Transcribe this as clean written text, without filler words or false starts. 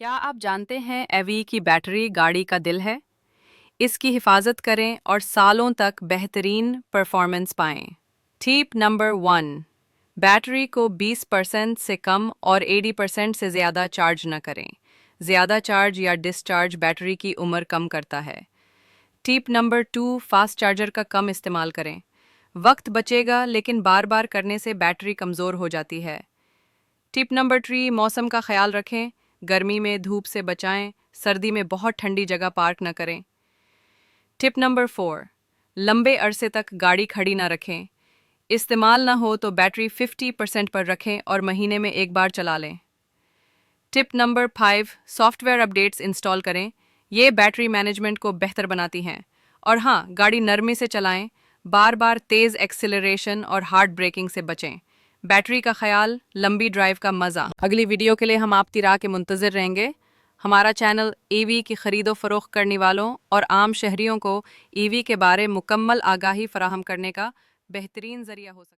क्या आप जानते हैं EV की बैटरी गाड़ी का दिल है। इसकी हिफाजत करें और सालों तक बेहतरीन परफॉर्मेंस पाएं। टिप नंबर 1, बैटरी को 20% से कम और 80% से ज़्यादा चार्ज न करें। ज़्यादा चार्ज या डिस्चार्ज बैटरी की उम्र कम करता है। टिप नंबर 2, फास्ट चार्जर का कम इस्तेमाल करें। वक्त बचेगा लेकिन बार बार करने से बैटरी कमज़ोर हो जाती है। टिप नंबर 3, मौसम का ख्याल रखें। गर्मी में धूप से बचाएं, सर्दी में बहुत ठंडी जगह पार्क न करें। टिप नंबर 4, लंबे अरसे तक गाड़ी खड़ी ना रखें। इस्तेमाल ना हो तो बैटरी 50% पर रखें और महीने में एक बार चला लें। Tip number 5, software updates install करें। ये बैटरी मैनेजमेंट को बेहतर बनाती हैं। और हाँ, गाड़ी नरमी से चलाएं, बार बार तेज़ एक्सेलरेशन और हार्ड ब्रेकिंग से बचें। बैटरी का ख्याल, लंबी ड्राइव का मज़ा। अगली वीडियो के लिए हम आपकी राह के मुंतज़िर रहेंगे। हमारा चैनल ईवी की ख़रीदो फ़रोख्त करने वालों और आम शहरियों को ईवी के बारे मुकम्मल आगाही फ़राहम करने का बेहतरीन ज़रिया हो सकता है।